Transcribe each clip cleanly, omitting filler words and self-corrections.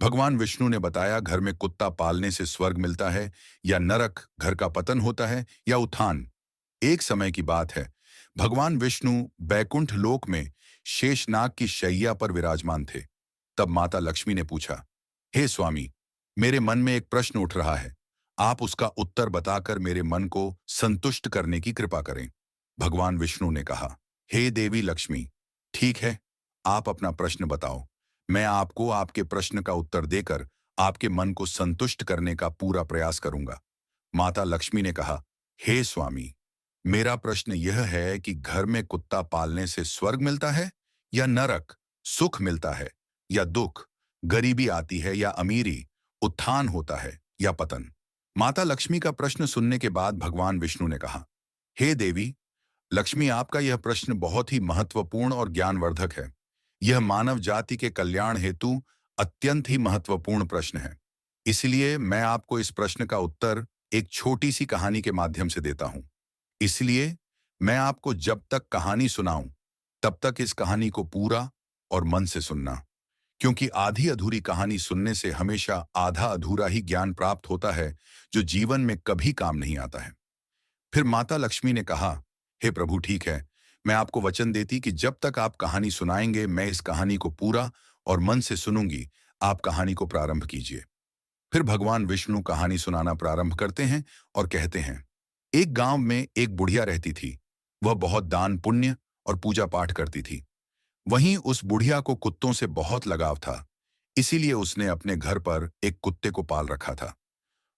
भगवान विष्णु ने बताया, घर में कुत्ता पालने से स्वर्ग मिलता है या नरक, घर का पतन होता है या उत्थान। एक समय की बात है, भगवान विष्णु बैकुंठ लोक में शेषनाग की शैया पर विराजमान थे। तब माता लक्ष्मी ने पूछा, हे स्वामी, मेरे मन में एक प्रश्न उठ रहा है, आप उसका उत्तर बताकर मेरे मन को संतुष्ट करने की कृपा करें। भगवान विष्णु ने कहा, हे देवी लक्ष्मी, ठीक है, आप अपना प्रश्न बताओ। मैं आपको आपके प्रश्न का उत्तर देकर आपके मन को संतुष्ट करने का पूरा प्रयास करूंगा। माता लक्ष्मी ने कहा, हे स्वामी, मेरा प्रश्न यह है कि घर में कुत्ता पालने से स्वर्ग मिलता है या नरक, सुख मिलता है या दुख, गरीबी आती है या अमीरी, उत्थान होता है या पतन। माता लक्ष्मी का प्रश्न सुनने के बाद भगवान विष्णु ने कहा, हे देवी लक्ष्मी, आपका यह प्रश्न बहुत ही महत्वपूर्ण और ज्ञानवर्धक है। यह मानव जाति के कल्याण हेतु अत्यंत ही महत्वपूर्ण प्रश्न है। इसलिए मैं आपको इस प्रश्न का उत्तर एक छोटी सी कहानी के माध्यम से देता हूं। इसलिए मैं आपको जब तक कहानी सुनाऊं, तब तक इस कहानी को पूरा और मन से सुनना, क्योंकि आधी अधूरी कहानी सुनने से हमेशा आधा अधूरा ही ज्ञान प्राप्त होता है, जो जीवन में कभी काम नहीं आता है। फिर माता लक्ष्मी ने कहा, हे प्रभु, ठीक है, मैं आपको वचन देती कि जब तक आप कहानी सुनाएंगे, मैं इस कहानी को पूरा और मन से सुनूंगी। आप कहानी को प्रारंभ कीजिए। फिर भगवान विष्णु कहानी सुनाना प्रारंभ करते हैं और कहते हैं, एक गांव में एक बुढ़िया रहती थी। वह बहुत दान पुण्य और पूजा पाठ करती थी। वहीं उस बुढ़िया को कुत्तों से बहुत लगाव था। इसीलिए उसने अपने घर पर एक कुत्ते को पाल रखा था।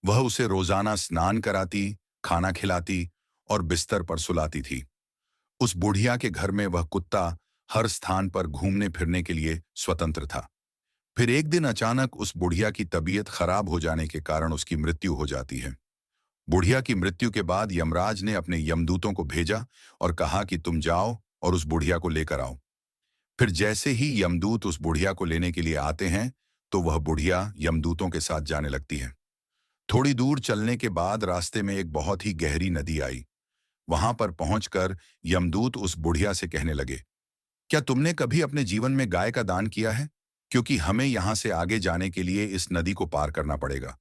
वह उसे रोजाना स्नान कराती, खाना खिलाती और बिस्तर पर सुलाती थी। उस बुढ़िया के घर में वह कुत्ता हर स्थान पर घूमने फिरने के लिए स्वतंत्र था। फिर एक दिन अचानक उस बुढ़िया की तबीयत खराब हो जाने के कारण उसकी मृत्यु हो जाती है। बुढ़िया की मृत्यु के बाद यमराज ने अपने यमदूतों को भेजा और कहा कि तुम जाओ और उस बुढ़िया को लेकर आओ। फिर जैसे ही यमदूत उस बुढ़िया को लेने के लिए आते हैं, तो वह बुढ़िया यमदूतों के साथ जाने लगती है। थोड़ी दूर चलने के बाद रास्ते में एक बहुत ही गहरी नदी आई। वहां पर पहुंचकर यमदूत उस बुढ़िया से कहने लगे, क्या तुमने कभी अपने जीवन में गाय का दान किया है? क्योंकि हमें यहां से आगे जाने के लिए इस नदी को पार करना पड़ेगा,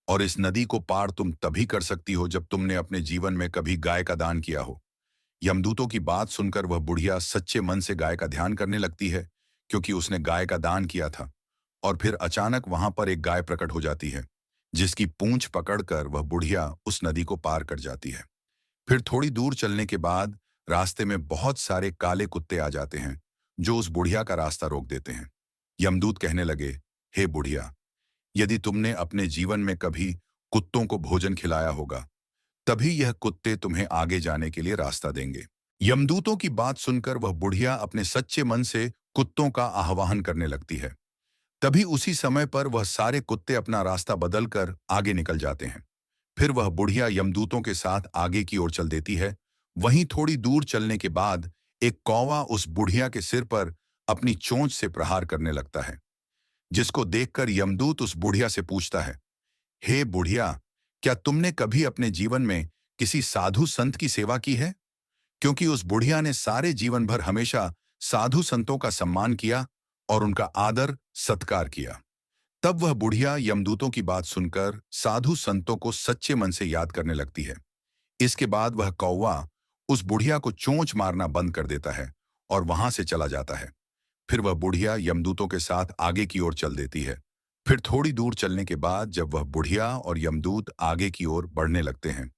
और इस नदी को पार तुम तभी कर सकती हो जब तुमने अपने जीवन में कभी गाय का दान किया हो। यमदूतों की बात सुनकर वह बुढ़िया सच्चे मन से गाय का ध्यान करने लगती है, क्योंकि उसने गाय का दान किया था। और फिर अचानक वहां पर एक गाय प्रकट हो जाती है, जिसकी पूंछ पकड़कर वह बुढ़िया उस नदी को पार कर जाती है। फिर थोड़ी दूर चलने के बाद रास्ते में बहुत सारे काले कुत्ते आ जाते हैं, जो उस बुढ़िया का रास्ता रोक देते हैं। यमदूत कहने लगे, हे बुढ़िया, यदि तुमने अपने जीवन में कभी कुत्तों को भोजन खिलाया होगा, तभी यह कुत्ते तुम्हें आगे जाने के लिए रास्ता देंगे। यमदूतों की बात सुनकर वह बुढ़िया अपने सच्चे मन से कुत्तों का आह्वान करने लगती है। तभी उसी समय पर वह सारे कुत्ते अपना रास्ता बदलकर आगे निकल जाते हैं। फिर वह बुढ़िया यमदूतों के साथ आगे की ओर चल देती है। वहीं थोड़ी दूर चलने के बाद एक कौवा उस बुढ़िया के सिर पर अपनी चोंच से प्रहार करने लगता है, जिसको देखकर यमदूत उस बुढ़िया से पूछता है, हे बुढ़िया, क्या तुमने कभी अपने जीवन में किसी साधु संत की सेवा की है? क्योंकि उस बुढ़िया ने सारे जीवन भर हमेशा साधु संतों का सम्मान किया और उनका आदर सत्कार किया। तब वह बुढ़िया यमदूतों की बात सुनकर साधु संतों को सच्चे मन से याद करने लगती है। इसके बाद वह कौवा उस बुढ़िया को चोंच मारना बंद कर देता है और वहां से चला जाता है। फिर वह बुढ़िया यमदूतों के साथ आगे की ओर चल देती है। फिर थोड़ी दूर चलने के बाद जब वह बुढ़िया और यमदूत आगे की ओर बढ़ने लगते हैं,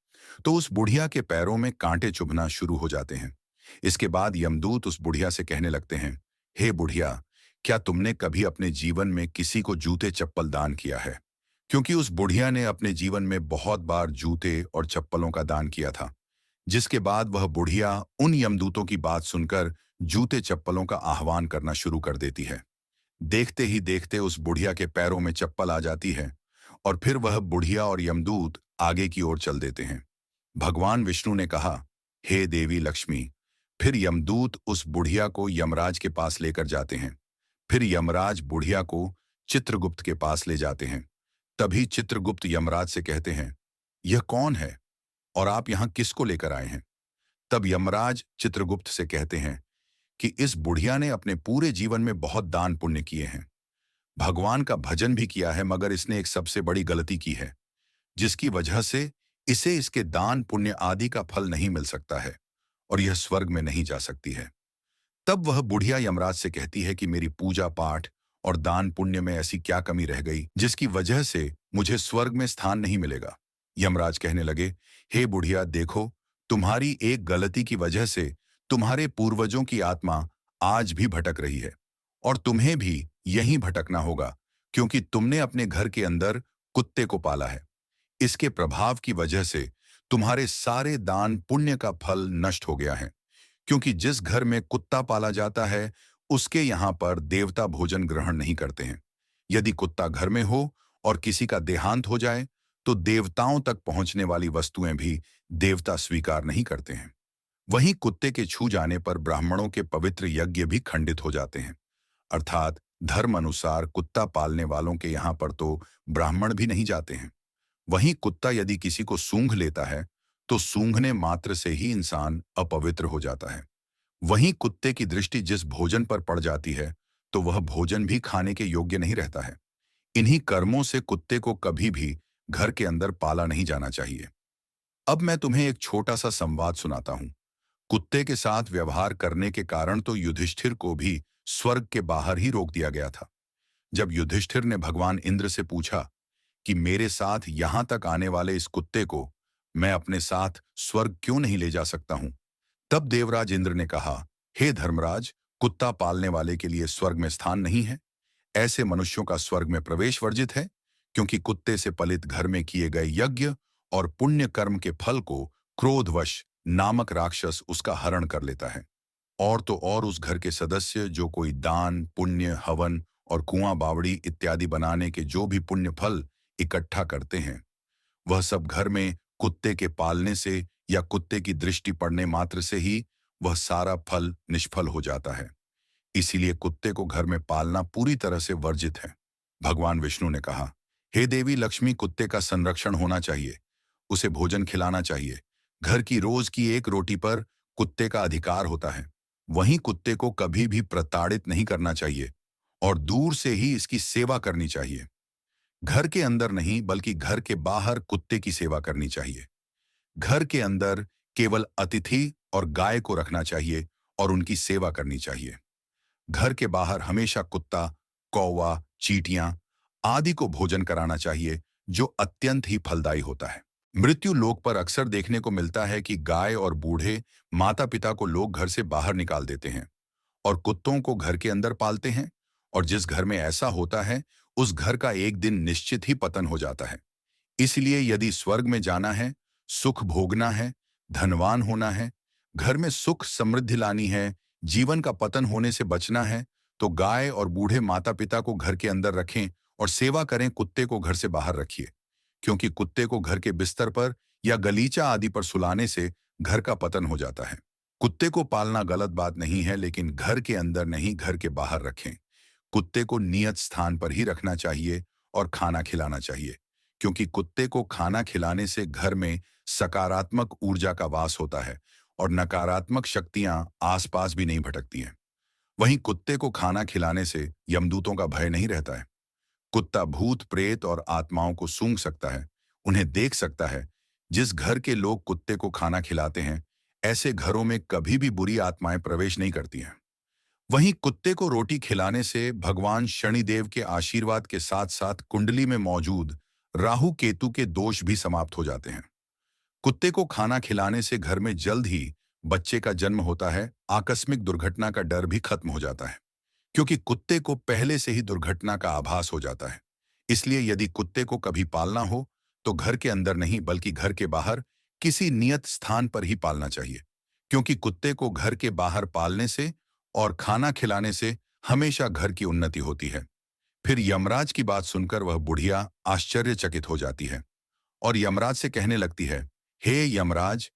तो उस बुढ़िया के पैरों में कांटे चुभना शुरू हो जाते हैं। इसके बाद यमदूत उस बुढ़िया से कहने लगते हैं, हे बुढ़िया, क्या तुमने कभी अपने जीवन में किसी को जूते चप्पल दान किया है? क्योंकि उस बुढ़िया ने अपने जीवन में बहुत बार जूते और चप्पलों का दान किया था। जिसके बाद वह बुढ़िया उन यमदूतों की बात सुनकर जूते चप्पलों का आह्वान करना शुरू कर देती है। देखते ही देखते उस बुढ़िया के पैरों में चप्पल आ जाती है, और फिर वह बुढ़िया और यमदूत आगे की ओर चल देते हैं। भगवान विष्णु ने कहा, हे देवी लक्ष्मी। फिर यमदूत उस बुढ़िया को यमराज के पास लेकर जाते हैं। फिर यमराज बुढ़िया को चित्रगुप्त के पास ले जाते हैं। तभी चित्रगुप्त यमराज से कहते हैं, यह कौन है और आप यहाँ किसको लेकर आए हैं? तब यमराज चित्रगुप्त से कहते हैं कि इस बुढ़िया ने अपने पूरे जीवन में बहुत दान पुण्य किए हैं। भगवान का भजन भी किया है, मगर इसने एक सबसे बड़ी गलती की है, जिसकी वजह से इसे इसके दान पुण्य आदि का फल नहीं मिल सकता है और यह स्वर्ग में नहीं जा सकती है। तब वह बुढ़िया यमराज से कहती है कि मेरी पूजा पाठ और दान पुण्य में ऐसी क्या कमी रह गई जिसकी वजह से मुझे स्वर्ग में स्थान नहीं मिलेगा। यमराज कहने लगे, हे बुढ़िया, देखो, तुम्हारी एक गलती की वजह से तुम्हारे पूर्वजों की आत्मा आज भी भटक रही है और तुम्हें भी यहीं भटकना होगा, क्योंकि तुमने अपने घर के अंदर कुत्ते को पाला है। इसके प्रभाव की वजह से तुम्हारे सारे दान पुण्य का फल नष्ट हो गया है, क्योंकि जिस घर में कुत्ता पाला जाता है उसके यहाँ पर देवता भोजन ग्रहण नहीं करते हैं। यदि कुत्ता घर में हो और किसी का देहांत हो जाए तो देवताओं तक पहुंचने वाली वस्तुएं भी देवता स्वीकार नहीं करते हैं। वहीं कुत्ते के छू जाने पर ब्राह्मणों के पवित्र यज्ञ भी खंडित हो जाते हैं। अर्थात धर्म अनुसार कुत्ता पालने वालों के यहाँ पर तो ब्राह्मण भी नहीं जाते हैं। वहीं कुत्ता यदि किसी को सूंघ लेता है तो सूंघने मात्र से ही इंसान अपवित्र हो जाता है। वहीं कुत्ते की दृष्टि जिस भोजन पर पड़ जाती है तो वह भोजन भी खाने के योग्य नहीं रहता है। इन्हीं कर्मों से कुत्ते को कभी भी घर के अंदर पाला नहीं जाना चाहिए। अब मैं तुम्हें एक छोटा सा संवाद सुनाता हूं। कुत्ते के साथ व्यवहार करने के कारण तो युधिष्ठिर को भी स्वर्ग के बाहर ही रोक दिया गया था। जब युधिष्ठिर ने भगवान इंद्र से पूछा कि मेरे साथ यहां तक आने वाले इस कुत्ते को मैं अपने साथ स्वर्ग क्यों नहीं ले जा सकता हूं, तब देवराज इंद्र ने कहा, हे धर्मराज, कुत्ता पालने वाले के लिए स्वर्ग में स्थान नहीं है। ऐसे मनुष्यों का स्वर्ग में प्रवेश वर्जित है, क्योंकि कुत्ते से पलित घर में किए गए यज्ञ और पुण्य कर्म के फल को क्रोधवश नामक राक्षस उसका हरण कर लेता है। और तो और उस घर के सदस्य जो कोई दान पुण्य हवन और कुआं बावड़ी इत्यादि बनाने के जो भी पुण्य फल इकट्ठा करते हैं, वह सब घर में कुत्ते के पालने से या कुत्ते की दृष्टि पड़ने मात्र से ही वह सारा फल निष्फल हो जाता है। इसीलिए कुत्ते को घर में पालना पूरी तरह से वर्जित है। भगवान विष्णु ने कहा, हे देवी लक्ष्मी, कुत्ते का संरक्षण होना चाहिए, उसे भोजन खिलाना चाहिए। घर की रोज की एक रोटी पर कुत्ते का अधिकार होता है। वहीं कुत्ते को कभी भी प्रताड़ित नहीं करना चाहिए और दूर से ही इसकी सेवा करनी चाहिए। घर के अंदर नहीं बल्कि घर के बाहर कुत्ते की सेवा करनी चाहिए। घर के अंदर केवल अतिथि और गाय को रखना चाहिए और उनकी सेवा करनी चाहिए। घर के बाहर हमेशा कुत्ता, कौवा, चींटियां आदि को भोजन कराना चाहिए, जो अत्यंत ही फलदायी होता है। मृत्यु लोक पर अक्सर देखने को मिलता है कि गाय और बूढ़े माता पिता को लोग घर से बाहर निकाल देते हैं और कुत्तों को घर के अंदर पालते हैं, और जिस घर में ऐसा होता है उस घर का एक दिन निश्चित ही पतन हो जाता है। इसलिए यदि स्वर्ग में जाना है, सुख भोगना है, धनवान होना है, घर में सुख समृद्धि लानी है, जीवन का पतन होने से बचना है, तो गाय और बूढ़े माता पिता को घर के अंदर रखें और सेवा करें, कुत्ते को घर से बाहर रखिए। क्योंकि कुत्ते को घर के बिस्तर पर या गलीचा आदि पर सुलाने से घर का पतन हो जाता है। कुत्ते को पालना गलत बात नहीं है, लेकिन घर के अंदर नहीं, घर के बाहर रखें। कुत्ते को नियत स्थान पर ही रखना चाहिए और खाना खिलाना चाहिए, क्योंकि कुत्ते को खाना खिलाने से घर में सकारात्मक ऊर्जा का वास होता है और नकारात्मक शक्तियां आसपास भी नहीं भटकती हैं। वहीं कुत्ते को खाना खिलाने से यमदूतों का भय नहीं रहता है। कुत्ता भूत प्रेत और आत्माओं को सूंघ सकता है, उन्हें देख सकता है। जिस घर के लोग कुत्ते को खाना खिलाते हैं, ऐसे घरों में कभी भी बुरी आत्माएं प्रवेश नहीं करती हैं। वहीं कुत्ते को रोटी खिलाने से भगवान शनिदेव के आशीर्वाद के साथ साथ कुंडली में मौजूद राहु केतु के दोष भी समाप्त हो जाते हैं। कुत्ते को खाना खिलाने से घर में जल्द ही बच्चे का जन्म होता है, आकस्मिक दुर्घटना का डर भी खत्म हो जाता है, क्योंकि कुत्ते को पहले से ही दुर्घटना का आभास हो जाता है। इसलिए यदि कुत्ते को कभी पालना हो तो घर के अंदर नहीं बल्कि घर के बाहर किसी नियत स्थान पर ही पालना चाहिए, क्योंकि कुत्ते को घर के बाहर पालने से और खाना खिलाने से हमेशा घर की उन्नति होती है। फिर यमराज की बात सुनकर वह बुढ़िया आश्चर्यचकित हो जाती है और यमराज से कहने लगती है, हे यमराज,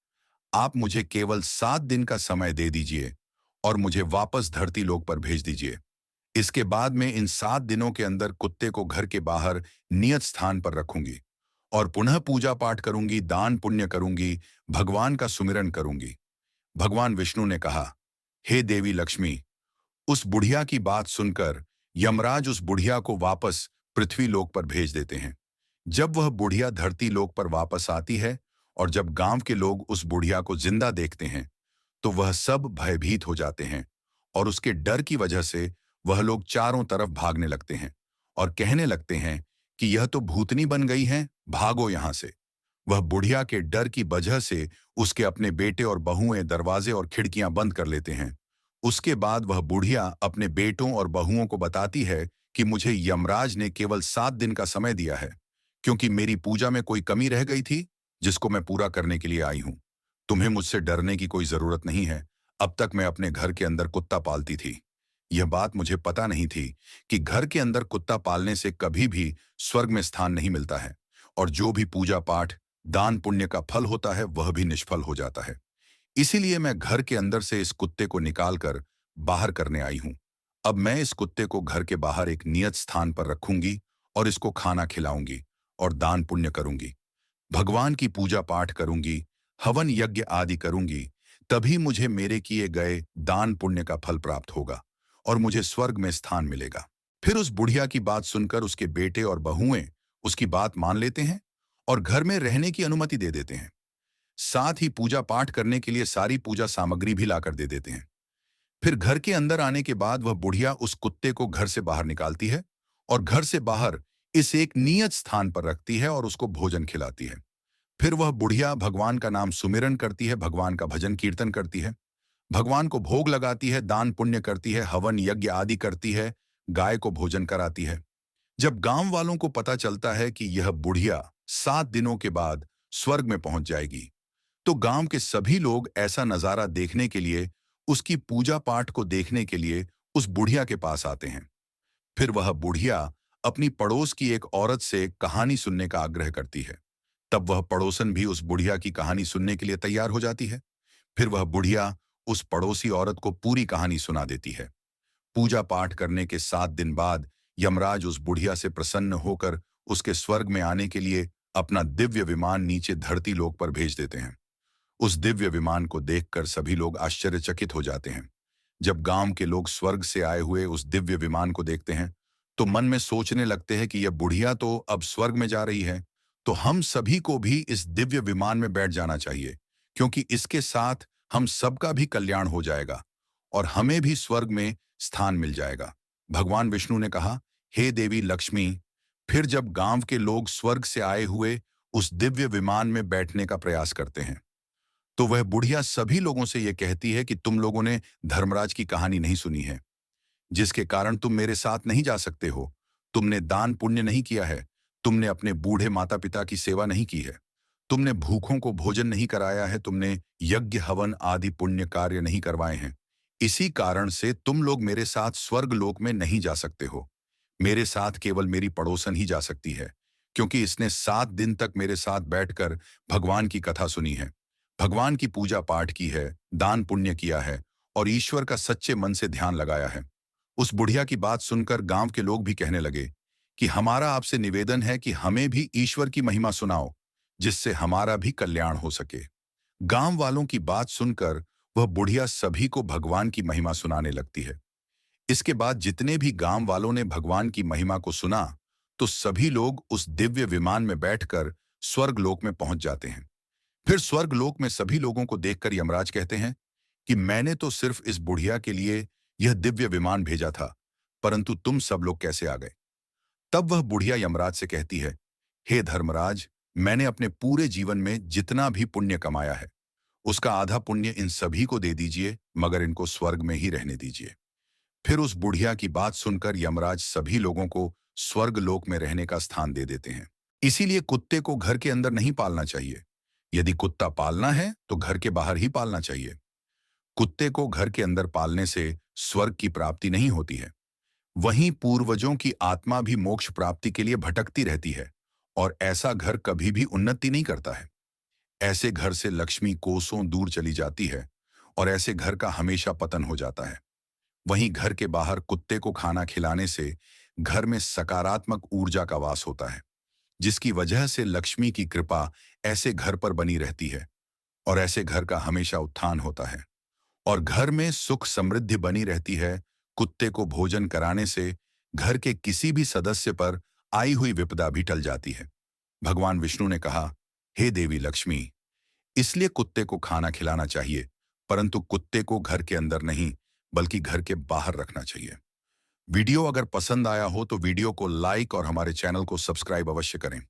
आप मुझे केवल 7 दिन का समय दे दीजिए और मुझे वापस धरती लोक पर भेज दीजिए। इसके बाद मैं इन 7 दिनों के अंदर कुत्ते को घर के बाहर नियत स्थान पर रखूंगी और पुनः पूजा पाठ करूंगी, दान पुण्य करूंगी, भगवान का सुमिरन करूंगी। भगवान विष्णु ने कहा, हे देवी लक्ष्मी, उस बुढ़िया की बात सुनकर यमराज उस बुढ़िया को वापस पृथ्वी लोक पर भेज देते हैं। जब वह बुढ़िया धरती लोक पर वापस आती है और जब गांव के लोग उस बुढ़िया को जिंदा देखते हैं, तो वह सब भयभीत हो जाते हैं और उसके डर की वजह से वह लोग चारों तरफ भागने लगते हैं और कहने लगते हैं कि यह तो भूतनी बन गई है, भागो यहां से। वह बुढ़िया के डर की वजह से उसके अपने बेटे और बहुएं दरवाजे और खिड़कियां बंद कर लेते हैं। उसके बाद वह बुढ़िया अपने बेटों और बहुओं को बताती है कि मुझे यमराज ने केवल 7 दिन का समय दिया है, क्योंकि मेरी पूजा में कोई कमी रह गई थी जिसको मैं पूरा करने के लिए आई हूं। तुम्हें मुझसे डरने की कोई जरूरत नहीं है। अब तक मैं अपने घर के अंदर कुत्ता पालती थी। यह बात मुझे पता नहीं थी कि घर के अंदर कुत्ता पालने से कभी भी स्वर्ग में स्थान नहीं मिलता है और जो भी पूजा पाठ दान पुण्य का फल होता है वह भी निष्फल हो जाता है। इसीलिए मैं घर के अंदर से इस कुत्ते को निकालकर बाहर करने आई हूं। अब मैं इस कुत्ते को घर के बाहर एक नियत स्थान पर रखूंगी और इसको खाना खिलाऊंगी और दान पुण्य करूंगी, भगवान की पूजा पाठ करूंगी, हवन यज्ञ आदि करूंगी। तभी मुझे मेरे किए गए दान पुण्य का फल प्राप्त होगा और मुझे स्वर्ग में स्थान मिलेगा। फिर उस बुढ़िया की बात सुनकर उसके बेटे और बहुएं उसकी बात मान लेते हैं और घर में रहने की अनुमति दे देते हैं। साथ ही पूजा पाठ करने के लिए सारी पूजा सामग्री भी लाकर दे देते हैं। फिर घर के अंदर आने के बाद वह बुढ़िया उस कुत्ते को घर से बाहर निकालती है और घर से बाहर इस एक नियत स्थान पर रखती है और उसको भोजन खिलाती है। फिर वह बुढ़िया भगवान का नाम सुमिरन करती है, भगवान का भजन कीर्तन करती है, भगवान को भोग लगाती है, दान पुण्य करती है, हवन यज्ञ आदि करती है, गाय को भोजन कराती है। जब गांव वालों को पता चलता है कि यह बुढ़िया 7 दिनों के बाद स्वर्ग में पहुंच जाएगी, तो गांव के सभी लोग ऐसा नजारा देखने के लिए, उसकी पूजा पाठ को देखने के लिए उस बुढ़िया के पास आते हैं। फिर वह बुढ़िया अपनी पड़ोस की एक औरत से कहानी सुनने का आग्रह करती है। तब वह पड़ोसन भी उस बुढ़िया की कहानी सुनने के लिए तैयार हो जाती है। फिर वह बुढ़िया उस पड़ोसी औरत को पूरी कहानी सुना देती है। पूजा पाठ करने के 7 दिन बाद यमराज उस बुढ़िया से प्रसन्न होकर उसके स्वर्ग में आने के लिए अपना दिव्य विमान नीचे धरती लोक पर भेज देते हैं। उस दिव्य विमान को देखकर सभी लोग आश्चर्यचकित हो जाते हैं। जब गांव के लोग स्वर्ग से आए हुए उस दिव्य विमान को देखते हैं, तो मन में सोचने लगते हैं कि यह बुढ़िया तो अब स्वर्ग में जा रही है, तो हम सभी को भी इस दिव्य विमान में बैठ जाना चाहिए, क्योंकि इसके साथ हम सबका भी कल्याण हो जाएगा और हमें भी स्वर्ग में स्थान मिल जाएगा। भगवान विष्णु ने कहा, हे देवी लक्ष्मी। फिर जब गांव के लोग स्वर्ग से आए हुए उस दिव्य विमान में बैठने का प्रयास करते हैं, तो वह बुढ़िया सभी लोगों से यह कहती है कि तुम लोगों ने धर्मराज की कहानी नहीं सुनी है, जिसके कारण तुम मेरे साथ नहीं जा सकते हो। तुमने दान पुण्य नहीं किया है, तुमने अपने बूढ़े माता पिता की सेवा नहीं की है, तुमने भूखों को भोजन नहीं कराया है, तुमने यज्ञ हवन आदि पुण्य कार्य नहीं करवाए हैं। इसी कारण से तुम लोग मेरे साथ स्वर्ग लोक में नहीं जा सकते हो। मेरे साथ केवल मेरी पड़ोसन ही जा सकती है, क्योंकि इसने 7 दिन तक मेरे साथ बैठकर भगवान की कथा सुनी है, भगवान की पूजा पाठ की है, दान पुण्य किया है और ईश्वर का सच्चे मन से ध्यान लगाया है। उस बुढ़िया की बात सुनकर गांव के लोग भी कहने लगे कि हमारा आपसे निवेदन है कि हमें भी ईश्वर की महिमा सुनाओ, जिससे हमारा भी कल्याण हो सके। गांव वालों की बात सुनकर वह बुढ़िया सभी को भगवान की महिमा सुनाने लगती है। इसके बाद जितने भी गांव वालों ने भगवान की महिमा को सुना, तो सभी लोग उस दिव्य विमान में बैठकर स्वर्ग लोक में पहुंच जाते हैं। फिर स्वर्ग लोक में सभी लोगों को देखकर यमराज कहते हैं कि मैंने तो सिर्फ इस बुढ़िया के लिए यह दिव्य विमान भेजा था, परंतु तुम सब लोग कैसे आ गए? तब वह बुढ़िया यमराज से कहती है, हे धर्मराज, मैंने अपने पूरे जीवन में जितना भी पुण्य कमाया है, उसका आधा पुण्य इन सभी को दे दीजिए, मगर इनको स्वर्ग में ही रहने दीजिए। फिर उस बुढ़िया की बात सुनकर यमराज सभी लोगों को स्वर्ग लोक में रहने का स्थान दे देते हैं। इसीलिए कुत्ते को घर के अंदर नहीं पालना चाहिए। यदि कुत्ता पालना है तो घर के बाहर ही पालना चाहिए। कुत्ते को घर के अंदर पालने से स्वर्ग की प्राप्ति नहीं होती है। वहीं पूर्वजों की आत्मा भी मोक्ष प्राप्ति के लिए भटकती रहती है और ऐसा घर कभी भी उन्नति नहीं करता है। ऐसे घर से लक्ष्मी कोसों दूर चली जाती है और ऐसे घर का हमेशा पतन हो जाता है। वहीं घर के बाहर कुत्ते को खाना खिलाने से घर में सकारात्मक ऊर्जा का वास होता है, जिसकी वजह से लक्ष्मी की कृपा ऐसे घर पर बनी रहती है और ऐसे घर का हमेशा उत्थान होता है और घर में सुख समृद्धि बनी रहती है। कुत्ते को भोजन कराने से घर के किसी भी सदस्य पर आई हुई विपदा भी टल जाती है। भगवान विष्णु ने कहा, हे देवी लक्ष्मी, इसलिए कुत्ते को खाना खिलाना चाहिए, परंतु कुत्ते को घर के अंदर नहीं, बल्कि घर के बाहर रखना चाहिए। वीडियो अगर पसंद आया हो तो वीडियो को लाइक और हमारे चैनल को सब्सक्राइब अवश्य करें।